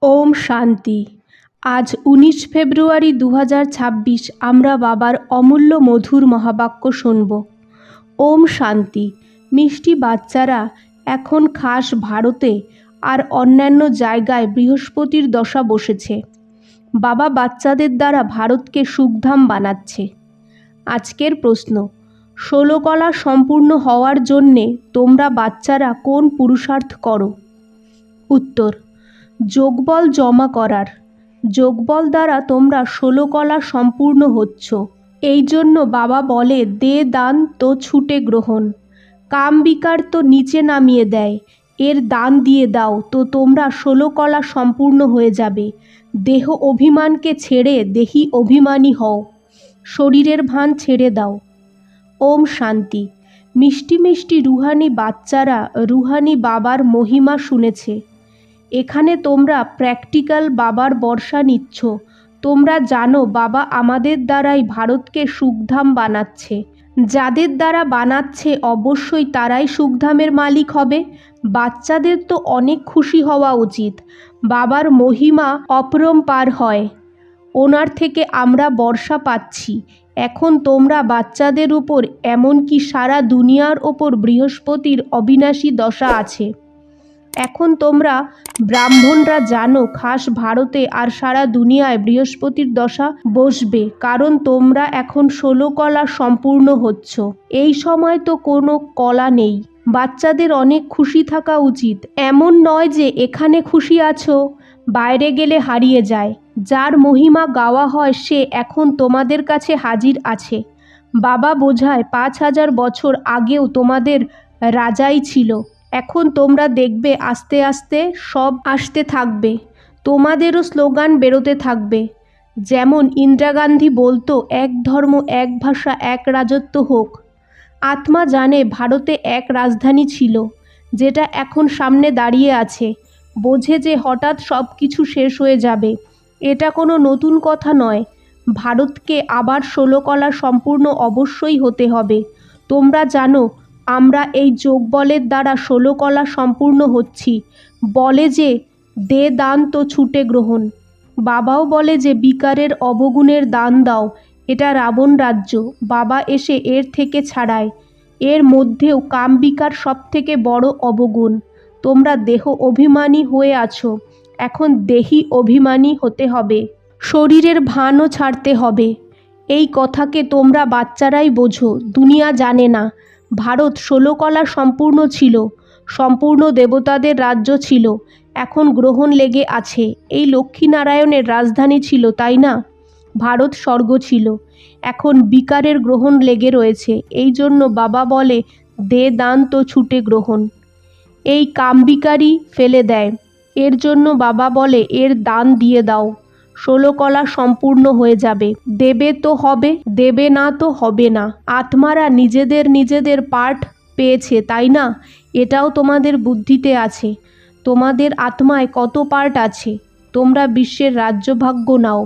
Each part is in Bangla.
ওম শান্তি। আজ ১৯ ফেব্রুয়ারি ২০২৬ আমরা বাবার অমূল্য মধুর মহাবাক্য শুনব। ওম শান্তি। মিষ্টি বাচ্চারা, এখন খাস ভারতে আর অন্যান্য জায়গায় বৃহস্পতির দশা বসেছে। বাবা বাচ্চাদের দ্বারা ভারতকে সুখধাম বানাচ্ছে। আজকের প্রশ্ন, ১৬ কলা সম্পূর্ণ হওয়ার জন্যে তোমরা বাচ্চারা কোন পুরুষার্থ করো? উত্তর, যোগবল জমা করার। যোগবল দ্বারা তোমরা ১৬ কলা সম্পূর্ণ হচ্ছ। এই জন্য বাবা বলে, দে দান তো ছুটে গ্রহণ। কাম বিকার তো নিচে নামিয়ে দেয়, এর দান দিয়ে দাও তো তোমরা ১৬ কলা সম্পূর্ণ হয়ে যাবে। দেহ অভিমানকে ছেড়ে দেহি অভিমানী হও, শরীরের ভান ছেড়ে দাও। ওম শান্তি। মিষ্টি মিষ্টি রুহানি বাচ্চারা রুহানি বাবার মহিমা শুনেছে। এখানে তোমরা প্র্যাকটিক্যাল বাবার বর্ষা নিচ্ছ। তোমরা জানো বাবা আমাদের দ্বারাই ভারতকে সুখধাম বানাচ্ছে। যাদের দ্বারা বানাচ্ছে অবশ্যই তারাই সুখধামের মালিক হবে। বাচ্চাদের তো অনেক খুশি হওয়া উচিত। বাবার মহিমা অপরম্পার হয়, ওনার থেকে আমরা বর্ষা পাচ্ছি। এখন তোমরা বাচ্চাদের উপর, এমনকি সারা দুনিয়ার ওপর বৃহস্পতির অবিনাশী দশা আছে। এখন তোমরা ব্রাহ্মণরা জানো খাস ভারতে আর সারা দুনিয়ায় বৃহস্পতির দশা বসবে, কারণ তোমরা এখন ১৬ কলা সম্পূর্ণ হচ্ছ। এই সময় তো কোনো কলা নেই। বাচ্চাদের অনেক খুশি থাকা উচিত। এমন নয় যে এখানে খুশি আছো, বাইরে গেলে হারিয়ে যায়। যার মহিমা গাওয়া হয় সে এখন তোমাদের কাছে হাজির আছে। বাবা বোঝায় ৫,০০০ বছর আগেও তোমাদের রাজাই ছিল। এখন তোমরা দেখবে আস্তে আস্তে সব আসতে থাকবে। তোমাদেরও স্লোগান বেরোতে থাকবে। যেমন ইন্দিরা গান্ধী বলতো, এক ধর্ম, এক ভাষা, এক রাজত্ব হোক। আত্মা জানে ভারতে এক রাজধানী ছিল, যেটা এখন সামনে দাঁড়িয়ে আছে। বোঝে যে হঠাৎ সব কিছু শেষ হয়ে যাবে। এটা কোনো নতুন কথা নয়। ভারতকে আবার ১৬ কলা সম্পূর্ণ অবশ্যই হতে হবে। তোমরা জানো আমরা এই যোগ বলের দ্বারা ১৬ কলা সম্পূর্ণ হচ্ছি। বলে যে দে দান তো ছুটে গ্রহণ। বাবাও বলে যে বিকারের অবগুণের দান দাও। এটা রাবণ রাজ্য। বাবা এসে এর থেকে ছাড়ায়। এর মধ্যেও কাম বিকার সব থেকে বড় অবগুণ। তোমরা দেহ অভিমানী হয়ে আছো, এখন দেহি অভিমানী হতে হবে। শরীরের ভানও ছাড়তে হবে। এই কথাকে তোমরা বাচ্চারাই বোঝো, দুনিয়া জানে না। ভারত ১৬ কলা সম্পূর্ণ ছিল, সম্পূর্ণ দেবতাদের রাজ্য ছিল। এখন গ্রহণ লেগে আছে। এই লক্ষ্মীনারায়ণের রাজধানী ছিল, তাই না? ভারত স্বর্গ ছিল। এখন বিকারের গ্রহণ লেগে রয়েছে। এই জন্য বাবা বলে, দে দান তো ছুটে গ্রহণ। এই কামবিকারই ফেলে দেয়। এর জন্য বাবা বলে, এর দান দিয়ে দাও। ১৬ কলা সম্পূর্ণ হয়ে যাবে। দেবে তো হবে, দেবে না তো হবে না। আত্মারা নিজেদের নিজেদের পার্ট পেয়েছে, তাই না? এটাও তোমাদের বুদ্ধিতে আছে। তোমাদের আত্মায় কত পার্ট আছে। তোমরা বিশ্বের রাজ্যভাগ্য নাও।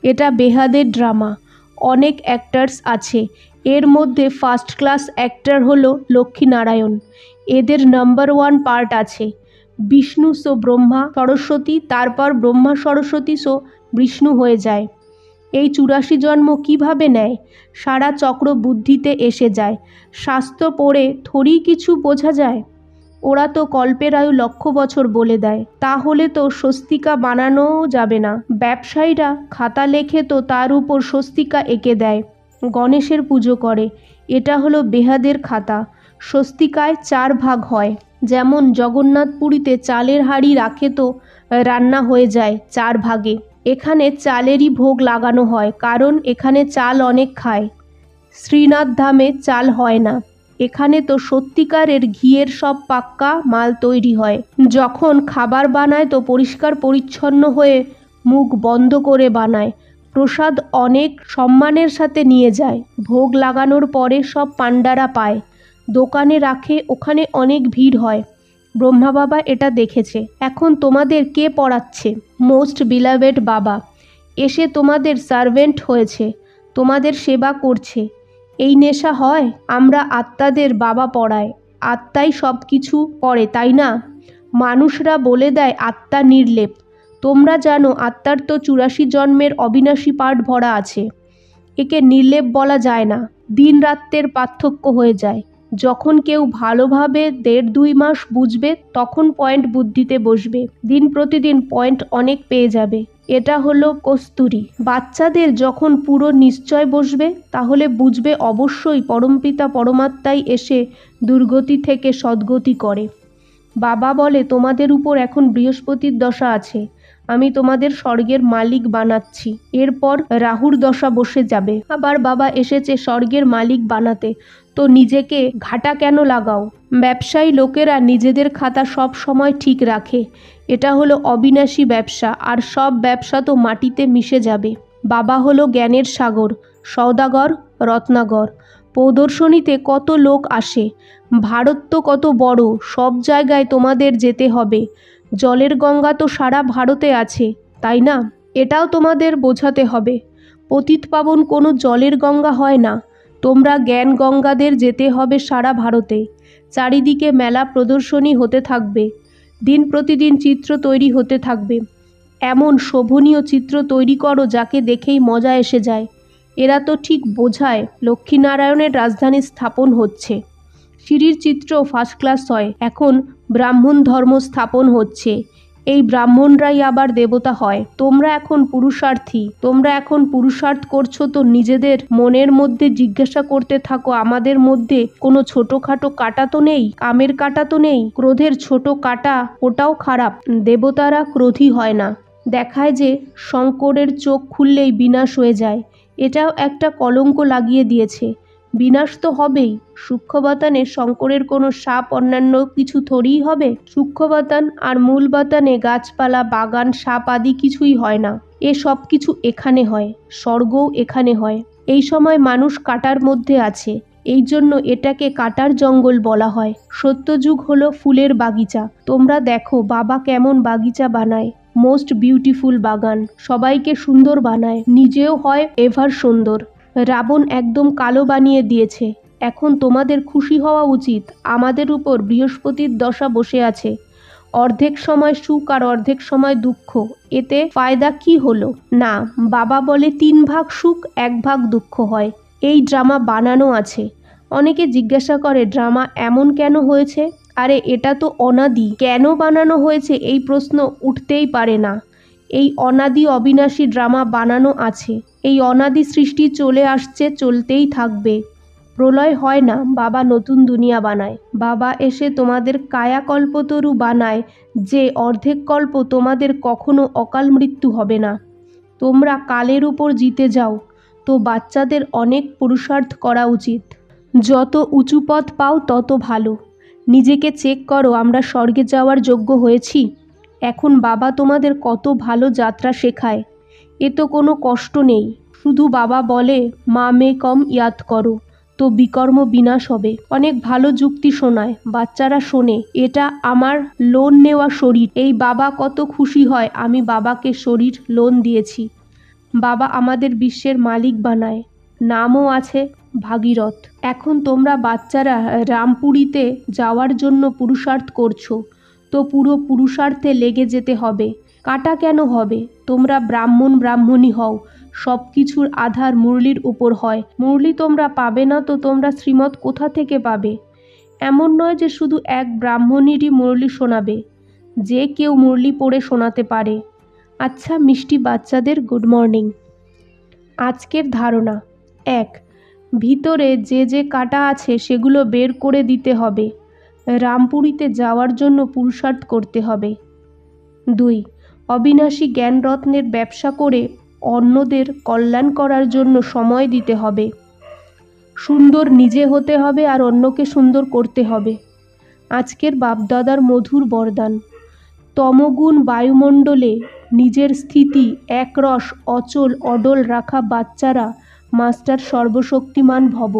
এটা বেহাদের ড্রামা। অনেক অ্যাক্টার্স আছে। এর মধ্যে ফার্স্ট ক্লাস অ্যাক্টর হলো লক্ষ্মীনারায়ণ। এদের নাম্বার 1 পার্ট আছে। বিষ্ণু সো ব্রহ্মা সরস্বতী, তারপর ব্রহ্মা সরস্বতী সো বিষ্ণু হয়ে যায়। এই ৮৪ জন্ম কিভাবে নেয়? সারা চক্র বুদ্ধিতে এসে যায়। শাস্ত্র পড়ে থোড়ি কিছু বোঝা যায়। ওরা তো কল্পের আয়ু ১,০০,০০০ বছর বলে দেয়। তাহলে তো স্বস্তিকা বানানোও যাবে না। ব্যবসায়ীরা খাতা লেখে তো তার উপর স্বস্তিকা এঁকে দেয়। গণেশের পুজো করে। এটা হলো বেহাদের খাতা। স্বস্তিকায় ৪ ভাগ হয়। যেমন জগন্নাথপুরীতে চালের হাঁড়ি রাখে তো রান্না হয়ে যায় ৪ ভাগে। এখানে চালেরই ভোগ লাগানো হয়, কারণ এখানে চাল অনেক খায়। শ্রীনাথ ধামে চাল হয় না। এখানে তো সত্যিকারের ঘিয়ের সব পাক্কা মাল তৈরি হয়। যখন খাবার বানায় তো পরিষ্কার পরিচ্ছন্ন হয়ে মুখ বন্ধ করে বানায়। প্রসাদ অনেক সম্মানের সাথে নিয়ে যায়। ভোগ লাগানোর পরে সব পাণ্ডারা পায়। দোকানে রাখে, ওখানে অনেক ভিড় হয়। ব্রহ্মা বাবা এটা দেখেছে। এখন তোমাদের কে পড়াচ্ছে? মোস্ট বিলাভেড বাবা এসে তোমাদের সার্ভেন্ট হয়েছে, তোমাদের সেবা করছে। এই নেশা হয়? আমরা আত্মাদের বাবা পড়ায়। আত্মাই সব কিছু করে, তাই না? মানুষরা বলে দেয় আত্মা নির্লেপ। তোমরা জানো আত্মার তো 84 জন্মের অবিনাশী পাঠ ভরা আছে। একে নির্লেপ বলা যায় না। দিন রাত্রের পার্থক্য হয়ে যায়। যখন কেউ ভালোভাবে 1.5-2 মাস বুঝবে তখন পয়েন্ট বুদ্ধিতে বসবে। দিন প্রতিদিন পয়েন্ট অনেক পেয়ে যাবে। এটা হলো কস্তুরী। বাচ্চাদের যখন পুরো নিশ্চয় বসবে তাহলে বুঝবে অবশ্যই পরমপিতা পরমাত্মাই এসে দুর্গতি থেকে সদ্গতি করে। বাবা বলে তোমাদের উপর এখন বৃহস্পতির দশা আছে, আমি তোমাদের স্বর্গের মালিক বানাচ্ছি। এরপর রাহুর দশা বসে যাবে। আবার বাবা এসেছে স্বর্গের মালিক বানাতে, তো নিজেকে ঘাটা কেন লাগাও? ব্যবসায়ী লোকেরা নিজেদের খাতা সব সময় ঠিক রাখে। এটা হলো অবিনাশী ব্যবসা, আর সব ব্যবসা তো মাটিতে মিশে যাবে। বাবা হলো জ্ঞানের সাগর, সওদাগর, রত্নাগর। প্রদর্শনীতে কত লোক আসে। ভারত তো কত বড়, সব জায়গায় তোমাদের যেতে হবে। জলের গঙ্গা তো সারা ভারতে আছে, তাই না? এটাও তোমাদের বোঝাতে হবে। পতিত পাবন কোনো জলের গঙ্গা হয় না। তোমরা জ্ঞান গঙ্গাদের যেতে হবে সারা ভারতে। চারিদিকে মেলা প্রদর্শনী হতে থাকবে। দিন প্রতিদিন চিত্র তৈরি হতে থাকবে। এমন শোভনীয় চিত্র তৈরি করো যাকে দেখেই মজা এসে যায়। এরা তো ঠিক বোঝায় লক্ষ্মীনারায়ণের রাজধানী স্থাপন হচ্ছে। সিঁড়ির চিত্র ফার্স্ট ক্লাস হয়। এখন ব্রাহ্মণ ধর্ম স্থাপন হচ্ছে। এই ব্রাহ্মণরাই আবার দেবতা হয়। তোমরা এখন পুরুষার্থী। তোমরা এখন পুরুষার্থ করছো তো নিজেদের মনের মধ্যে জিজ্ঞাসা করতে থাকো, আমাদের মধ্যে কোনো ছোটোখাটো কাঁটা তো নেই? কামের কাঁটা তো নেই? ক্রোধের ছোট কাঁটা, ওটাও খারাপ। দেবতারা ক্রোধী হয় না। দেখায় যে শঙ্করের চোখ খুললেই বিনাশ হয়ে যায়। এটাও একটা কলঙ্ক লাগিয়ে দিয়েছে। বিনাশ তো হবেই। সূক্ষ্মবাতানে শঙ্করের কোনো সাপ অন্যান্য কিছু থরিই হবে? সূক্ষ্মবাতান আর মূল বাতানে গাছপালা, বাগান, সাপ আদি কিছুই হয় না। এ সব কিছু এখানে হয়, স্বর্গও এখানে হয়। এই সময় মানুষ কাটার মধ্যে আছে, এই জন্য এটাকে কাটার জঙ্গল বলা হয়। সত্যযুগ হলো ফুলের বাগিচা। তোমরা দেখো বাবা কেমন বাগিচা বানায়। মোস্ট বিউটিফুল বাগান, সবাইকে সুন্দর বানায়, নিজেও হয় এভার সুন্দর। রাবণ একদম কালো বানিয়ে দিয়েছে। এখন তোমাদের খুশি হওয়া উচিত। আমাদের উপর বৃহস্পতির দশা বসে আছে। অর্ধেক সময় সুখ আর অর্ধেক সময় দুঃখ। এতে ফায়দা কি হলো? না, বাবা বলে 3 ভাগ সুখ 1 ভাগ দুঃখ হয়। এই ড্রামা বানানো আছে। অনেকে জিজ্ঞাসা করে ড্রামা এমন কেন হয়েছে? আরে এটা তো অনাদি। কেন বানানো হয়েছে এই প্রশ্ন উঠতেই পারে না। এই অনাদি অবিনাশী ড্রামা বানানো আছে। এই অনাদি সৃষ্টি চলে আসছে, চলতেই থাকবে। প্রলয় হয় না, বাবা নতুন দুনিয়া বানায়। বাবা এসে তোমাদের কায়াকল্পতরু বানায় যে অর্ধেক কল্প তোমাদের কখনো অকাল মৃত্যু হবে না। তোমরা কালের উপর জিতে যাও। তো বাচ্চাদের অনেক পুরুষার্থ করা উচিত। যত উঁচু পদ পাও তত ভালো। নিজেকে চেক করো, আমরা স্বর্গে যাওয়ার যোগ্য হয়েছি? এখন বাবা তোমাদের কত ভালো যাত্রা শেখায়। এ তো কোনো কষ্ট নেই। শুধু বাবা বলে মা মে কম ইয়াদ করো, তো বিকর্ম বিনাশ হবে। অনেক ভালো যুক্তি শোনায়, বাচ্চারা শোনে। এটা আমার লোন নেওয়া শরীর। এই বাবা কত খুশি হয় আমি বাবাকে শরীর লোন দিয়েছি। বাবা আমাদের বিশ্বের মালিক বানায়। নামও আছে ভাগীরথ। এখন তোমরা বাচ্চারা রামপুরীতে যাওয়ার জন্য পুরুষার্থ করছো, তো পুরো পুরুষার্থে লেগে যেতে হবে। কাটা কেন হবে? তোমরা ব্রাহ্মণী হও। সব কিছুর আধার মুরলির উপর হয়। মুরলি তোমরা পাবে না তো তোমরা শ্রীমৎ কোথা থেকে পাবে? এমন নয় যে শুধু এক ব্রাহ্মণেরই মুরলি শোনাবে। যে কেউ মুরলি পড়ে শোনাতে পারে। আচ্ছা মিষ্টি বাচ্চাদের গুড মর্নিং। আজকের ধারণা: 1. ভিতরে যে যে কাটা আছে সেগুলো বের করে দিতে হবে। রামপুরীতে যাওয়ার জন্য পুরুষার্থ করতে হবে। 2. অবিনাশী জ্ঞানরত্নের ব্যবসা করে অন্যদের কল্যাণ করার জন্য সময় দিতে হবে। সুন্দর নিজে হতে হবে আর অন্যকে সুন্দর করতে হবে। আজকের বাপদাদার মধুর বরদান: তমগুণ বায়ুমণ্ডলে নিজের স্থিতি একরস অচল অডল রাখা বাচ্চারা মাস্টার সর্বশক্তিমান ভব।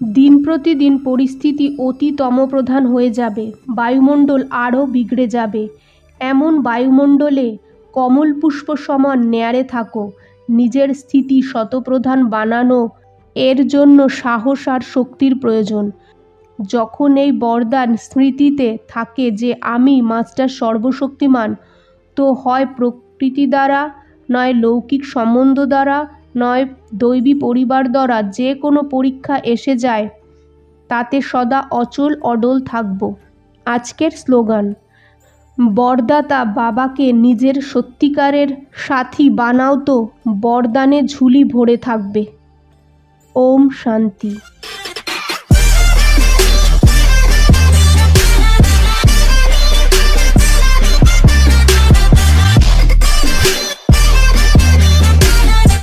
দিন প্রতিদিন পরিস্থিতি অতি তমপ্রধান হয়ে যাবে। বায়ুমণ্ডল আরও বিগড়ে যাবে। এমন বায়ুমণ্ডলে কমল পুষ্প সমান নেয়ারে থাকো। নিজের স্থিতি শতপ্রধান বানানো, এর জন্য সাহস আর শক্তির প্রয়োজন। যখন এই বরদান স্মৃতিতে থাকে যে আমি মাস্টার সর্বশক্তিমান, তো হয় প্রকৃতি দ্বারা, নয় লৌকিক সম্বন্ধ দ্বারা, নয় দৈবী পরিবার দ্বারা যে কোনো পরীক্ষা এসে যায়, তাতে সদা অচল অডল থাকব। আজকের স্লোগান: বরদাতা বাবাকে নিজের সত্যিকারের সাথী বানাও তো বরদানে ঝুলি ভরে থাকবে। ওম শান্তি।